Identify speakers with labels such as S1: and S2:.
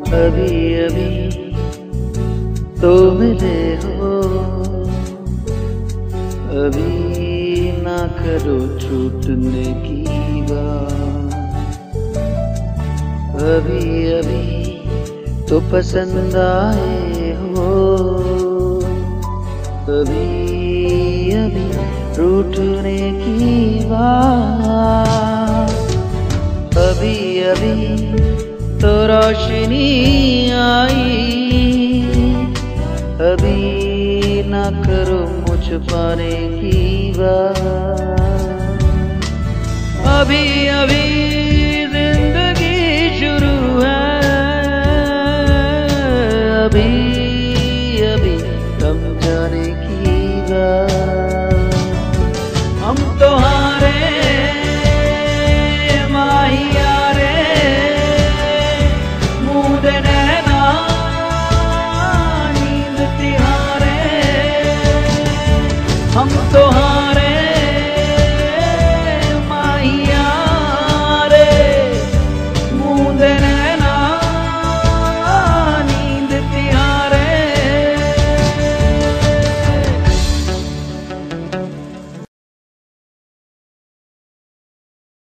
S1: अभी अभी तो मिले हो, अभी ना करो छूटने की बात। अभी अभी तो पसंद आए हो, अभी अभी रूठने की बात। अभी अभी तो रोशनी आई, अभी ना करो मुझ पाने की बात। अभी अभी